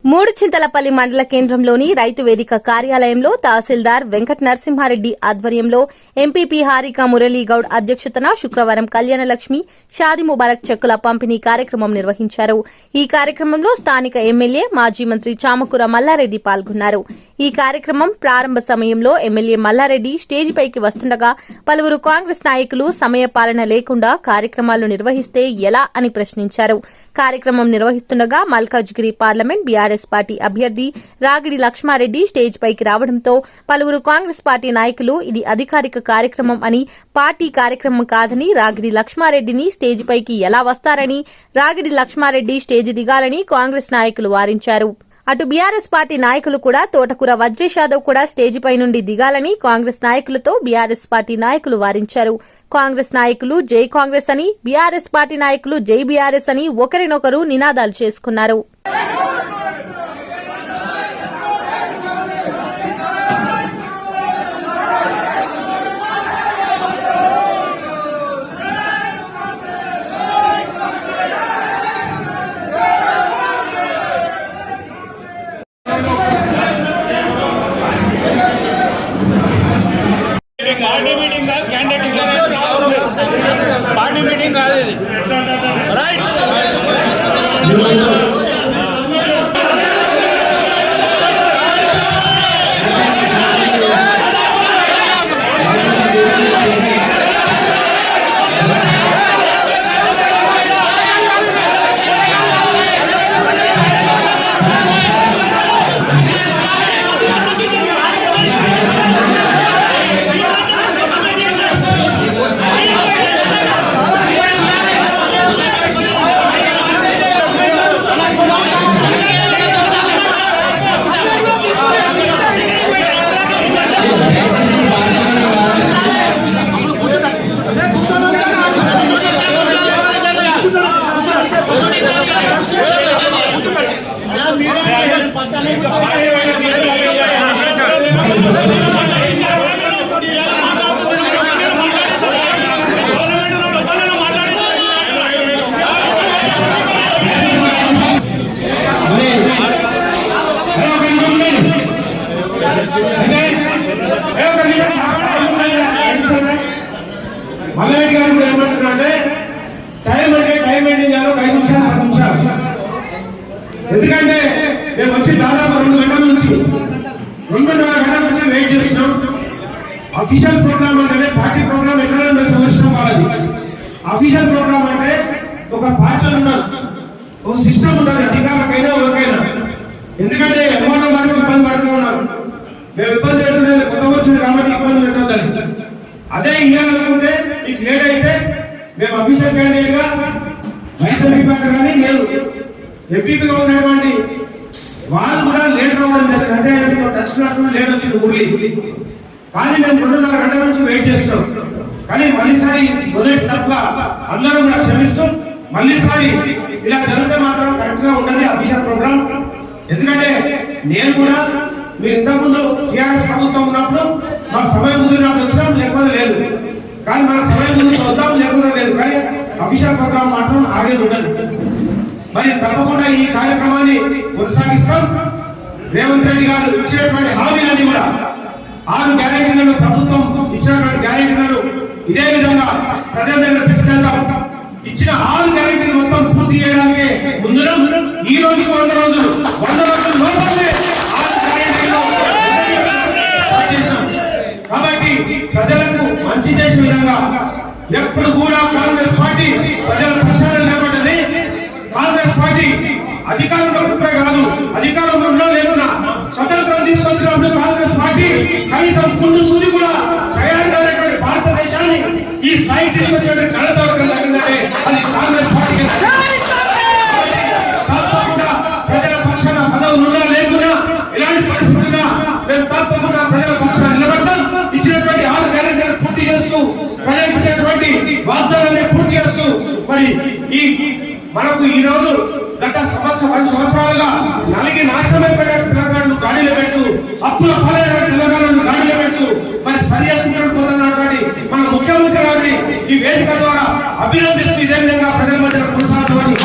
మూడుచింతలపల్లి మండల కేంద్రంలోని రైతు వేదిక కార్యాలయంలో తహసీల్దార్ వెంకట నరసింహారెడ్డి ఆధ్వర్యంలో ఎంపీపీ హారిక మురళీగౌడ్ అధ్యక్షతన శుక్రవారం కళ్యాణలక్ష్మి షాదీ ముబారక్ చెక్కుల పంపిణీ కార్యక్రమం నిర్వహించారు. ఈ కార్యక్రమంలో స్థానిక ఎమ్మెల్యే మాజీ మంత్రి చామకూర మల్లారెడ్డి పాల్గొన్నారు. ఈ కార్యక్రమం ప్రారంభ సమయంలో ఎమ్మెల్యే మల్లారెడ్డి స్టేజిపైకి వస్తుండగా పలువురు కాంగ్రెస్ నాయకులు సమయపాలన లేకుండా కార్యక్రమాలు నిర్వహిస్తే ఎలా అని ప్రశ్నించారు. కార్యక్రమం నిర్వహిస్తుండగా మల్కాజ్గిరి పార్లమెంట్ బీఆర్ఎస్ పార్టీ అభ్యర్థి రాగిడి లక్ష్మారెడ్డి స్టేజ్ పైకి రావడంతో పలువురు కాంగ్రెస్ పార్టీ నాయకులు ఇది అధికారిక కార్యక్రమం అని, పార్టీ కార్యక్రమం కాదని రాగిడి లక్ష్మారెడ్డిని స్టేజ్ పైకి ఎలా వస్తారని, రాగిడి లక్ష్మారెడ్డి స్టేజ్ దిగాలని కాంగ్రెస్ నాయకులు వారించారు. అటు బీఆర్ఎస్ పార్టీ నాయకులు కూడా తోటకూర వజ్రేష్ యాదవ్ కూడా స్టేజిపై నుండి దిగాలని కాంగ్రెస్ నాయకులతో బీఆర్ఎస్ పార్టీ నాయకులు వారించారు. కాంగ్రెస్ నాయకులు జై కాంగ్రెస్ అని, బీఆర్ఎస్ పార్టీ నాయకులు జై బీఆర్ఎస్ అని ఒకరినొకరు నినాదాలు చేసుకున్నారు. పార్టీ మీటింగ్ కాదు ఇది, రైట్? మల్లయ్య గారు ఏమంటున్నారంటే టైం ఎండింగ్ 5 నిమిషాలు 10 నిమిషాలు. ఎందుకంటే మేము వచ్చి దాదాపు 2 గంటల నుంచి 2.5 గంటల నుంచి వెయిట్ చేస్తున్నాం. అఫీషియల్ ప్రోగ్రామ్ అంటే పార్టీ ప్రోగ్రామ్ ఎక్కడ సంవత్సరం వాళ్ళది. అఫీషియల్ ప్రోగ్రామ్ అంటే ఒక పార్టీలు ఉన్నారు, ఒక సిస్టమ్ ఉన్నది, అధికారులకైనా ఎవరికైనా. ఎందుకంటే ఎంఆర్ఓ వరకు ఇబ్బంది పడుతూ ఉన్నారు. మేము ఇబ్బంది పెడుతున్నది కొత్త వచ్చింది కాబట్టి ఇబ్బంది పెట్టొద్దని. అదే ఇవ్వాలనుకుంటే మీకు లేట్ అయితే మేము అఫీషియల్ క్యాండిడేట్ గా వైఎస్ఆర్ కానీ నేను ఎంపీగా ఉన్నటువంటి వాళ్ళు కూడా లేట్ రావడం జరిగింది. అంటే టచ్ క్లాస్ లేట్ వచ్చింది ఊర్లీ. కానీ మేము 2.5 గంటల నుంచి వెయిట్ చేస్తున్నాం. కానీ మళ్ళీసారి మొదటి తప్పుగా అందరూ కూడా క్షమిస్తూ మళ్ళీసారి ఇలా జరిగితే మాత్రం కరెక్ట్ గా ఉండదు అఫీషియల్ ప్రోగ్రామ్. ఎందుకంటే నేను కూడా మీరు ఇంతకుముందు టీఆర్ఎస్ ప్రభుత్వం ఉన్నప్పుడు మా సమయం కుదిరినప్పుడు వచ్చినాం, లేకపోతే లేదు. కానీ మన సమయం ముందు వద్దాం, లేకపోతే లేదు. కానీ అఫీషియల్ ప్రోగ్రామ్ మాత్రం ఆగేది ఉండదు. మరి తప్పకుండా ఈ కార్యక్రమాన్ని కొనసాగిస్తాం. రేవంత్ రెడ్డి గారు ఇచ్చినటువంటి హామీలన్నీ కూడా 6 గ్యారెంటీలను ప్రభుత్వం ఇచ్చినటువంటి గ్యారెంటీలను ఇదే విధంగా ప్రజల దగ్గర తీసుకెళ్తాం. ఇచ్చిన 6 గ్యారెంటీలు మొత్తం పూర్తి చేయడానికి ముందు ఈ రోజుకు 100 రోజులు లోపలే 6 గ్యారెంటీలు కాబట్టి ప్రజలకు మంచి చేసే విధంగా ఎప్పుడు కూడా కాంగ్రెస్ పార్టీ ప్రజల ప్రసారం లేబడ్డది. కాంగ్రెస్ పార్టీ అధికారంలో కాదు, అధికారంలో ఉన్నా లేకున్నా స్వతంత్రం తీసుకొచ్చినప్పుడు కాంగ్రెస్ పార్టీ కనీసం ముందు సూది కూడా తయారు కానటువంటి భారతదేశాన్ని ఈ స్థాయి తీసుకొచ్చిన ఘనత జరిగిందంటే అది కాంగ్రెస్ పార్టీ. తప్పకుండా ప్రజల పక్షాన పదవులు ఉన్నా లేకున్నా ఇలాంటి పరిస్థితుల్లో మేము తప్పకుండా ప్రజల పక్షాన నిలబడతాం. ఇచ్చినటువంటి 6 గ్యారెంటీలను పూర్తి చేస్తూ ప్రజలకు ఇచ్చినటువంటి వాగ్దానాన్ని పూర్తి చేస్తూ మరి ఈ మనకు ఈ రోజు గత 10 సంవత్సరాలుగా నలిగి నాశనమైపోయిన తెలంగాణను గాడిలో పెట్టు, అప్పుల పాలైన తెలంగాణను గాడిలో పెట్టు మరి సరిచేసుకుంటున్నటువంటి మన ముఖ్యమంత్రి గారిని ఈ వేదిక ద్వారా అభినందిస్తూ ఇదే విధంగా ప్రజల మధ్య కొనసాగుతామని